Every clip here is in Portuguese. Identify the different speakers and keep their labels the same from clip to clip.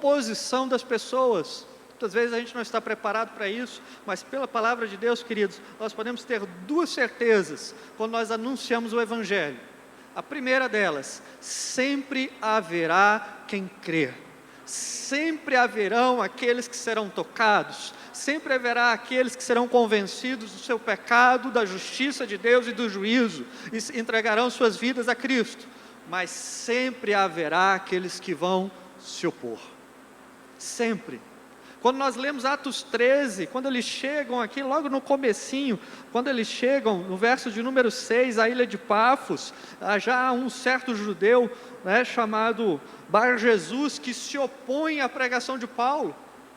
Speaker 1: oposição das pessoas. Muitas vezes a gente não está preparado para isso, mas pela palavra de Deus, queridos, nós podemos ter duas certezas quando nós anunciamos o Evangelho. A primeira delas, sempre haverá quem crer, sempre haverão aqueles que serão tocados, sempre haverá aqueles que serão convencidos do seu pecado, da justiça de Deus e do juízo, e entregarão suas vidas a Cristo, mas sempre haverá aqueles que vão se opor, sempre. Quando nós lemos Atos 13, quando eles chegam aqui, logo no comecinho, quando eles chegam, no verso de número 6, à ilha de Pafos, já há um certo judeu, chamado Bar Jesus, que se opõe à pregação de Paulo.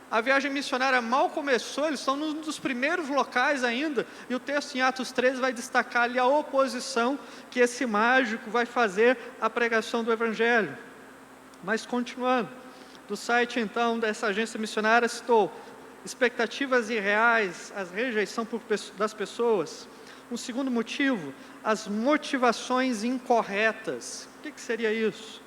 Speaker 1: A viagem missionária mal começou, eles estão num dos primeiros locais ainda, e o texto em Atos 13 vai destacar ali a oposição que esse mágico vai fazer à pregação do Evangelho. Mas continuando, do site então dessa agência missionária citou expectativas irreais, a rejeição das pessoas. Um segundo motivo, as motivações incorretas. O que seria isso?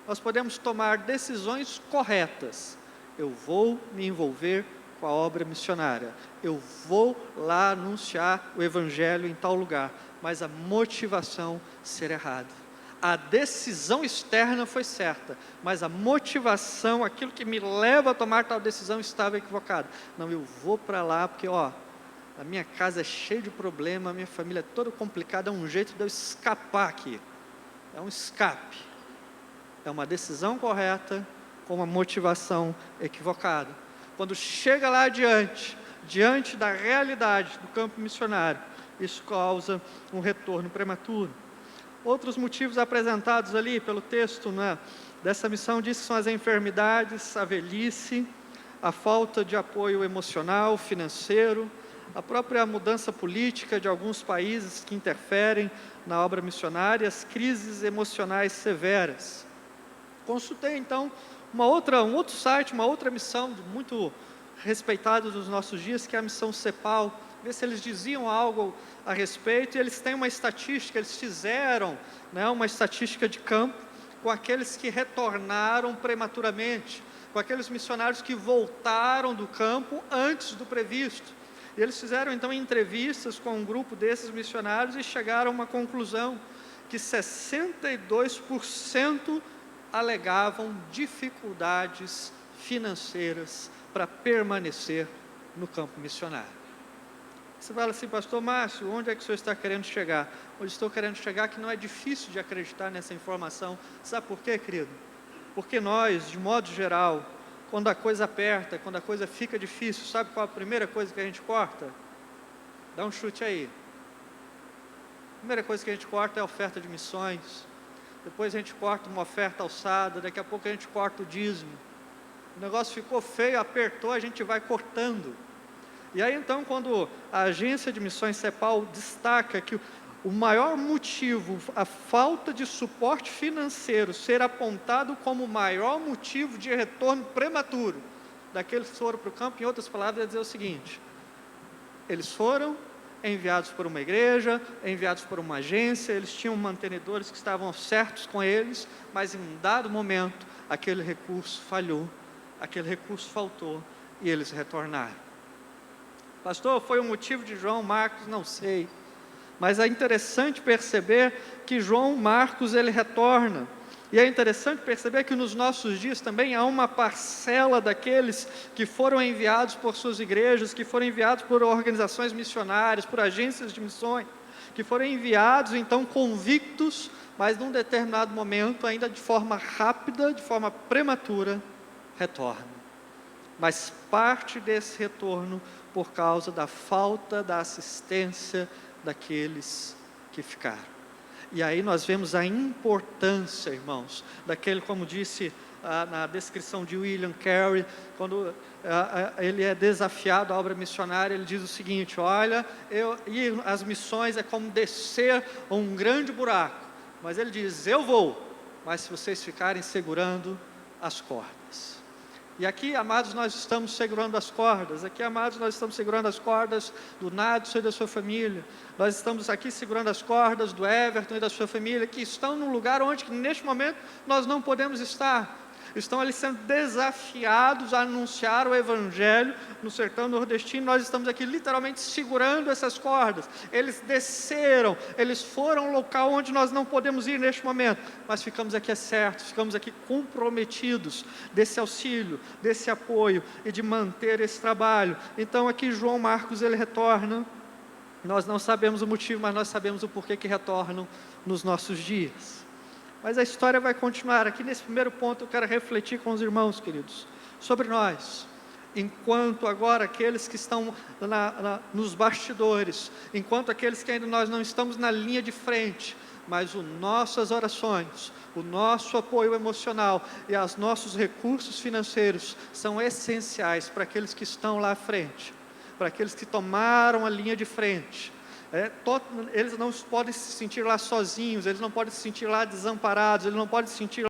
Speaker 1: Nós podemos tomar decisões corretas. Eu vou me envolver com a obra missionária, eu vou lá anunciar o Evangelho em tal lugar, mas a motivação ser errada. A decisão externa foi certa, mas a motivação, aquilo que me leva a tomar tal decisão estava equivocado. Não, eu vou para lá porque, a minha casa é cheia de problema, a minha família é toda complicada, é um jeito de eu escapar aqui. É um escape. É uma decisão correta com uma motivação equivocada. Quando chega lá diante da realidade do campo missionário, isso causa um retorno prematuro. Outros motivos apresentados ali pelo texto dessa missão diz que são as enfermidades, a velhice, a falta de apoio emocional, financeiro, a própria mudança política de alguns países que interferem na obra missionária, as crises emocionais severas. Consultei então um outro site, uma outra missão muito respeitada dos nossos dias, que é a missão CEPAL, ver se eles diziam algo a respeito, e eles têm uma estatística, eles fizeram uma estatística de campo com aqueles que retornaram prematuramente, com aqueles missionários que voltaram do campo antes do previsto. E eles fizeram então entrevistas com um grupo desses missionários e chegaram a uma conclusão, que 62% alegavam dificuldades financeiras para permanecer no campo missionário. Você fala assim, pastor Márcio, onde é que o senhor está querendo chegar? Onde estou querendo chegar que não é difícil de acreditar nessa informação. Sabe por quê, querido? Porque nós, de modo geral, quando a coisa aperta, quando a coisa fica difícil, sabe qual a primeira coisa que a gente corta? Dá um chute aí. A primeira coisa que a gente corta é a oferta de missões. Depois a gente corta uma oferta alçada, daqui a pouco a gente corta o dízimo. O negócio ficou feio, apertou, a gente vai cortando. E aí então, quando a agência de missões CEPAL destaca que o maior motivo, a falta de suporte financeiro, ser apontado como o maior motivo de retorno prematuro daqueles que foram para o campo, em outras palavras, é dizer o seguinte: eles foram enviados por uma igreja, enviados por uma agência, eles tinham mantenedores que estavam certos com eles, mas em um dado momento, aquele recurso falhou, aquele recurso faltou, e eles retornaram. Pastor, foi o motivo de João Marcos? Não sei, mas é interessante perceber que João Marcos, ele retorna, e é interessante perceber que nos nossos dias também há uma parcela daqueles que foram enviados por suas igrejas, que foram enviados por organizações missionárias, por agências de missões, que foram enviados então convictos, mas num determinado momento, ainda de forma rápida, de forma prematura, retornam. Mas parte desse retorno por causa da falta da assistência daqueles que ficaram. E aí nós vemos a importância, irmãos, daquele, como disse na descrição de William Carey, quando ele é desafiado à obra missionária, ele diz o seguinte: olha, ir às missões é como descer um grande buraco, mas ele diz, eu vou, mas se vocês ficarem segurando as cordas. E aqui, amados, nós estamos segurando as cordas. Aqui, amados, nós estamos segurando as cordas do Nadson e da sua família. Nós estamos aqui segurando as cordas do Everton e da sua família, que estão num lugar onde, neste momento, nós não podemos estar. estão ali sendo desafiados a anunciar o Evangelho no sertão nordestino. Nós estamos aqui literalmente segurando essas cordas. Eles desceram, eles foram ao local onde nós não podemos ir neste momento, mas ficamos aqui certos, ficamos aqui comprometidos desse auxílio, desse apoio e de manter esse trabalho. Então aqui João Marcos ele retorna. Nós não sabemos o motivo, mas nós sabemos o porquê que retornam nos nossos dias. Mas a história vai continuar. Aqui nesse primeiro ponto eu quero refletir com os irmãos, queridos, sobre nós. Enquanto agora aqueles que estão nos bastidores, enquanto aqueles que ainda nós não estamos na linha de frente, mas as nossas orações, o nosso apoio emocional e os nossos recursos financeiros são essenciais para aqueles que estão lá à frente, para aqueles que tomaram a linha de frente. Eles não podem se sentir lá sozinhos, eles não podem se sentir lá desamparados, eles não podem se sentir